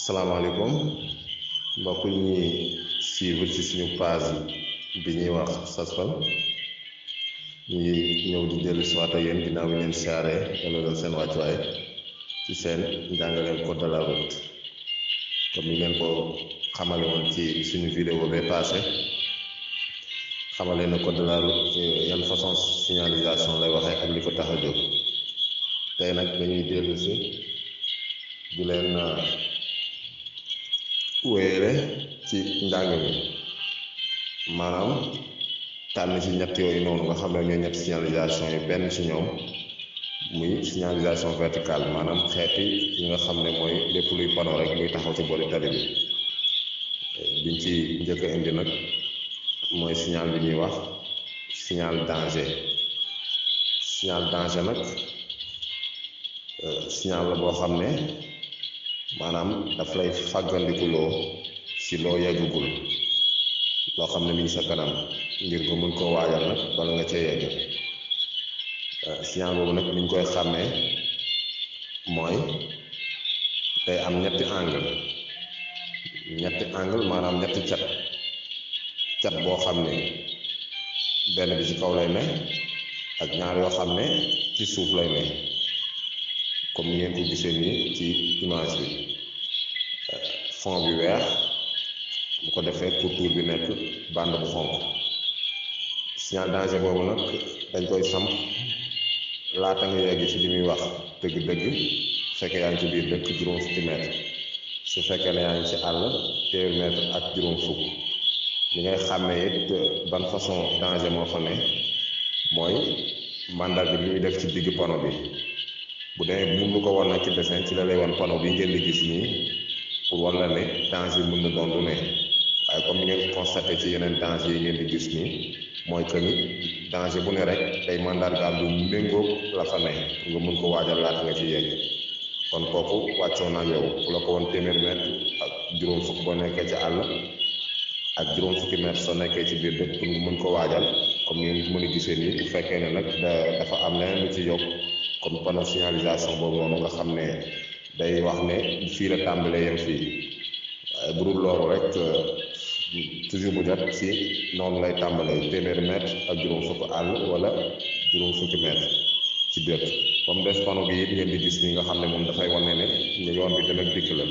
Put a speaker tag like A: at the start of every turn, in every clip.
A: salaamaaleykum mbokk ñi suivre ci suñu page bi ñuy wax Saspal ñu ngi ñëw di dellu si waat ak yéen ginnaaw bi leen siyaare delloo seen wàccuwaay ci seen njàngaleem code de la route comme ni leen ko xamale woon ci suñu vidéo bee passé xamale na code de la route yan façon signalisation lay waxee ak li ko tax a jóg tey nag dañuy dellu si di leen wéyale ci njàng mi maanaam tànn ci ñett yooyu noonu nga xam ne ñooy ñetti signalisation yi benn ci ñoom muy signalisation verticale maanaam xeeti yi nga xam ne mooy lépp luy panneau rek muy taxaw ci boori tali bi biñ ci njëkk a indi nag mooy signal bi ñuy wax signal danger nag signal la boo xam ne maanaam daf lay fàggandikuloo si loo yeggagul loo xam ne mi ngi sa kanam ngir nga mën koo waajal nag bala nga cee yegg signal boobu nag ni ñu koy xàmmee mooy day am ñetti angle maanaam ñetti cat boo xam ne benn bi ci kaw lay ne ak ñaar yoo xam ne ci suuf lay ne comme ni ngeen ko gisee nii ci image bi fond bi weex bu ko defee pourtour bi nekk bande bu xonq signal danger boobu nag dañ koy samp laata nga yegg ci li muy wax dëgg-dëgg su fekkee yaa ngi ci biir dëkk juróom fukki mètre su fekkee ne yaa ngi ci àll téeméer mètre ak juróom fukk li ngay xàmmee it ban façon danger moo fa ne mooy mandarga bi muy def ci digg panneau bi bu demee mun lu ko wan nag ci dessin ci la lay wan panneau bi ngeen di gis nii pour wan la ne danger mën na doon lu ne waaye comme ni ngeen constaté ci yeneen danger yi ngeen di gis nii mooy que ni danger bu ne rek day mandargaal lu méngóog la fa ne nga mën ko waajal laata nga ci yegg kon kooku wàccoo na yow ku la ko woon téeméer mètre ak juróom fukk boo nekkee ci àll ak juróom fukki mètre soo nekkee ci biir dëkk pour nga mën ko waajal comme ni ngeen mën a gisee nii bu fekkee ne nag dafa am leneen lu ci yokk comme panneau signalisation boobu noonu nga xam ne day wax ne fii la tàmbalee yem fii waaye bu dul loolu rek toujours bu jot si noonu lay tàmbalee téeméeri mètre ak juróom fukk àll wala juróom fukki mètre ci dëkk comme des panneau bi it ngeen di gis nii nga xam ne moom dafay wane ne yoon bi dana dikk la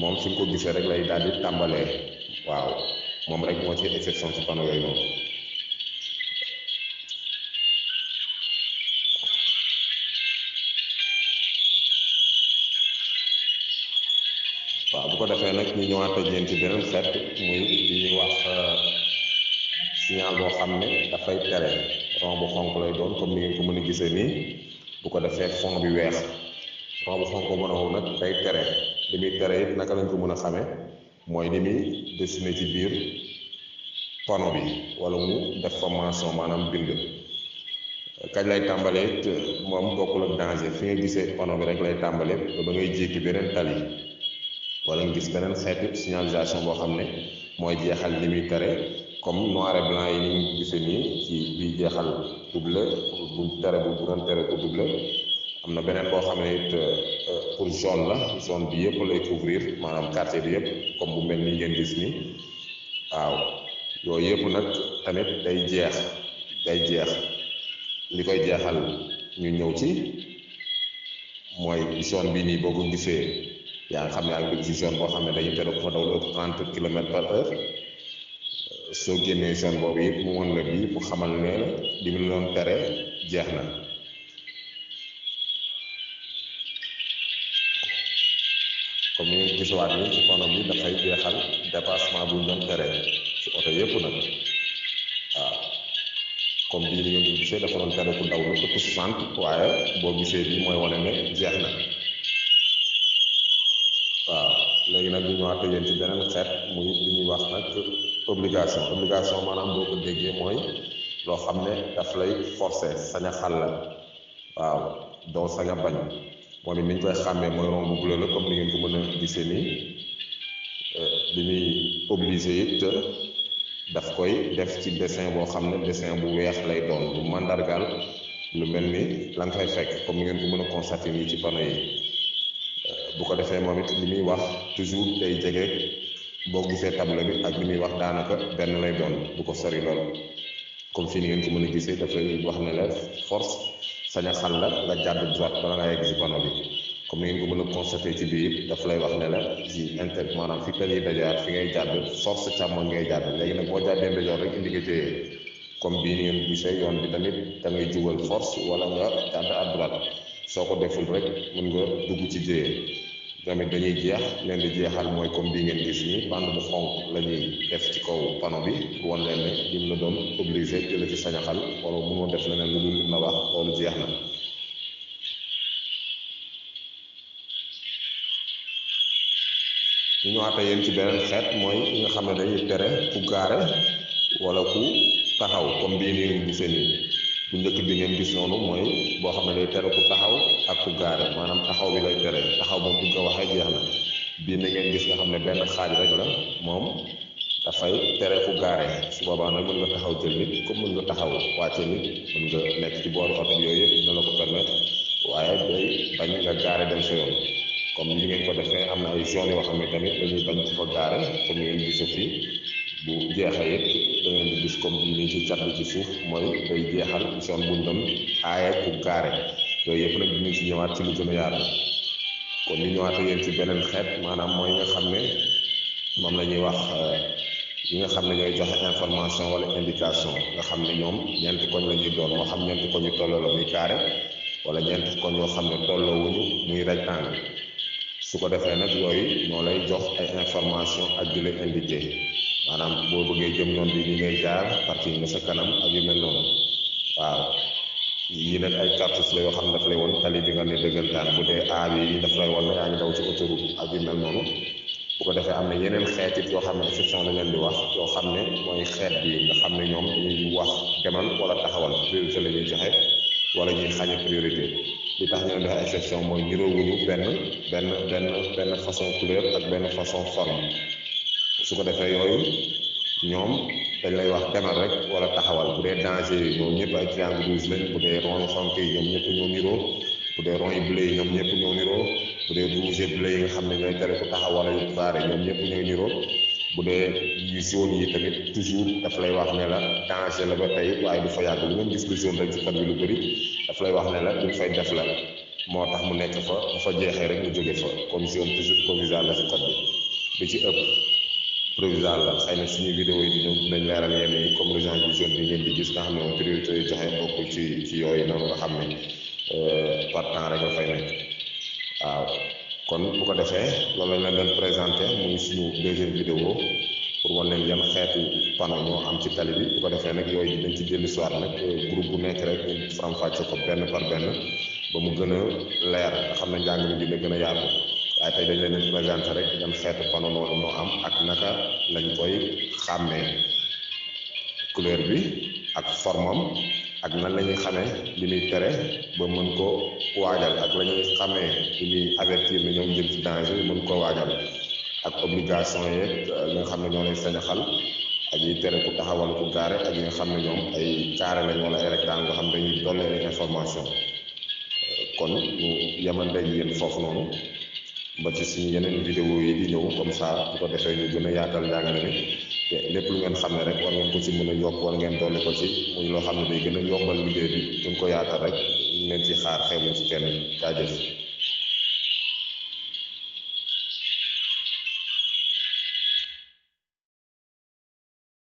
A: moom suñ ko gisee rek lay daal di tàmbalee waaw moom rek moo ci exception ci panneau yooyu noonu waaw bu ko defee nag ñu ñëwaat ak yéen ci beneen xeet muy li ñuy wax signal boo xam ne dafay tere rond bu xonk lay doon comme ni ngeen ko mën a gisee nii bu ko defee fond bi weex rond bu xonk mënawu nag day tere li muy tere it naka lañ ko mën a xamee mooy ni muy dessiné ci biir panneau bi wala mu def formation maanaam bind kañ lay tàmbalee it moom bokkul ak danger fi nga gisee panneau bi rek lay tàmbalee ba ngay jékki beneen tali wala nga gis beneen xeetu signalisation boo xam ne mooy jeexal li muy tere comme noir et blanc yi ni ñu gisee nii ci biy jeexal double bu tere bu doon tere ko double am na beneen boo xam ne it pour zone la zone bi yëpp lay couvrir maanaam quartier bi yëpp comme bu mel ni ngeen gis nii waaw yooyu yëpp nag tamit day jeex li koy jeexal ñu ñëw ci mooy zone bi nii boo ko gisee yaa nga xam ne ak ci zone boo xam ne dañu tere ko fa daw lu ëpp 30 kilomètres par heure soo génnee zone boobu it mu won la bii bu xamal ne li mu doon tere jeex na comme ni ngeen gisawaat ni ci panneau bi dafay jeexal dépassement bu ñu doon tere ci oto yëpp nag waaw comme bii ni ngeen ko gisee dafa doon tere ku daw lu ëpp 60 waaye boo gisee bii mooy wane ne jeex na waaw léegi nag ñu ñëwaat yéen ci beneen xeet muy li ñuy wax nag obligation maanaam boo ko déggee mooy loo xam ne daf lay forcer sañ a xàll la waaw doo sañ a bañ moom it ni ñu koy xàmmee mooy rond bu bleu la comme ni ngeen ko mën a gisee nii li muy obligé it daf koy def ci dessin boo xam ne dessin bu weex lay doon bu mandargaal lu mel ni la nga fay fekk comme ni ngeen ko mën a constater nii ci panneau yi bu bu ko defee moom it li muy wax toujours day jege boo gisee tableau bi ak li muy wax daanaka benn lay doon bu ko sori lool comme fii ni ngeen ko mën a gisee dafay wax ne la force sañaxal la nga jàdd droite bala nga yegg si panneau bi comme ni ngeen ko mën a constaté ci biir daf lay wax ne la ci maanaam fi kër yi dajaar fi ngay jàdd force càmmoñ ngay jàdd léegi nag boo jàddee ndijoor rek indi nga téye comme bii ni ngeen gisee yoon bi tamit da ngay jubal force wala nga jàdd à droite soo ko deful rek mën nga dugg ci jéye tamit dañuy jeex leen di jeexal mooy comme bii ngeen gis nii bande bu xonq la ñuy def ci kaw panneau bi pour wan leen ne lim la doon obligé jëla ci sañaxal wala mënoo def leneen lu dul lim la wax loolu jeex na. ñu ñëwaat yéen ci beneen xeet mooy li nga xam ne dañuy tere ku gaare wala ku taxaw comme bii nii ngeen gisee nii bu njëkk bi ngeen gis noonu mooy boo xam ne day tere ku taxaw ak ku gaare maanaam taxaw bi lay tere taxaw moom bu ñu ko waxee jeex na bii ni ngeen gis nga xam ne benn xaaj rek la moom dafay tere ku gaare su boobaa nag mën nga taxaw jël nit comme mën nga taxaw wàcce nit mën nga nekk ci boori oto bi yooyu yëpp dina la ko permettre waaye day bañ nga gaare dem sa yoon comme ni ngeen ko defee am na ay zone yoo xam ne tamit dañuy bañ ko fa gaare comme ni ngeen gisee fii bu jeexee it da ngeen di gis comme bii nii ci cat bi ci suuf mooy day jeexal zone bu ñu doon aaye ku gaare yooyu yëpp nag dinañ ci ñëwaat ci lu gën a yaatu kon li ñëwaat yéen ci beneen xeet maanaam mooy nga xam ne moom la ñuy wax yi nga xam ne ñooy joxe information wala indication nga xam ne ñoom ñeenti koñ la ñuy doon moo xam ñeenti koñ yu tolloo la muy carré wala ñeenti koñ yoo xam ne tolloowuñu muy rectangle su ko defee nag yooyu ñoo lay jox ay information ak di la indiqué maanaam boo bëggee jëm yoon bi ni ngay jaar partie nga sa kanam ak yu mel noonu waaw yii nag ay cartouches la yoo xam ne daf lay won tali bi nga ne dëggantaan bu dee A bi daf lay won ne yaa ngi daw ci autoroute ak yu mel noonu bu ko defee am na yeneen xeet it yoo xam ne exception la leen di wax yoo xam ne mooy xeet bi nga xam ne ñoom dañuy wax demal wala taxawal priorité la ñuy joxe wala ñuy xañe priorité li tax ñu leen di wax exception mooy niroowuñu benn façon couleur ak benn façon forme su ko defee yooyu ñoom dañ lay wax demal rek wala taxawal bu dee danger yi ñoom ñëpp ay triangle rouge lañ bu dee rond yu xonk yi ñoom ñëpp ñoo niroo bu dee rond yu bleu yi ñoom ñëpp ñoo niroo bu dee rouge et bleu yi nga xam ne ñooy tere ku taxaw wala yu carré ñoom ñëpp ñooy niroo bu dee yu jaune yi tamit toujours daf lay wax ne la danger la ba tey waaye du fa yàgg lu ngeen gis lu jaune rek ci code bi lu bëri daf lay wax ne la duñ fay def la moo tax mu nekk fa bu fa jeexee rek mu jóge fa comme jaune toujours provisoire la ci code bi ci ëpp provisoire la xëy na suñu vidéo yi dinañ leeral yenn yi comme région bi jaune bi ngeen di gis nga xam ne moom priorité yi joxe bokkul ci yooyu noonu nga xam ne par temps rek nga fay nekk waaw kon bu ko defee loolu lañ leen présenté muy suñu deuxième vidéo pour wan leen yan xeetu panneau ñoo am ci tali bi bu ko defee nag yooyu dinañ ci dellu soir nag groupe bu nekk rek ñu faram-fàcce ko benn par benn ba mu gën a leer nga xam ne njàng mi dina gën a yaatu waaye tey dañ leen présenté rek yan xeetu panneau noonu moo am ak naka lañ koy xàmmee couleur bi ak formam ak nan la ñuy xamee li muy tere ba mën ko waajal ak la ñuy xamee li ñuy avertir ne ñoom jëm ci danger mën koo waajal ak obligation yeeg yi nga xam ne ñoo lay sañaxal ak yi tere ku taxawal ku gaare ak yi nga xam ne ñoom ay carré lañ wala ay rectangle nga xam ne dañuy dolli ay information kon ñu yemande yéen foofu noonu ba ci suñu yeneen vidéo yi di ñëw comme ça bu ko defee ñu gën a yaatal njàngale mi te lépp lu ngeen xam ne rek war ngeen ko ci mën a yokk war ngeen dolli ko ci muy loo xam ne day gën a yombal liggéey bi gën ko yaatal rek ñu leen ci xaar xeebuñ ci kenn jaajëf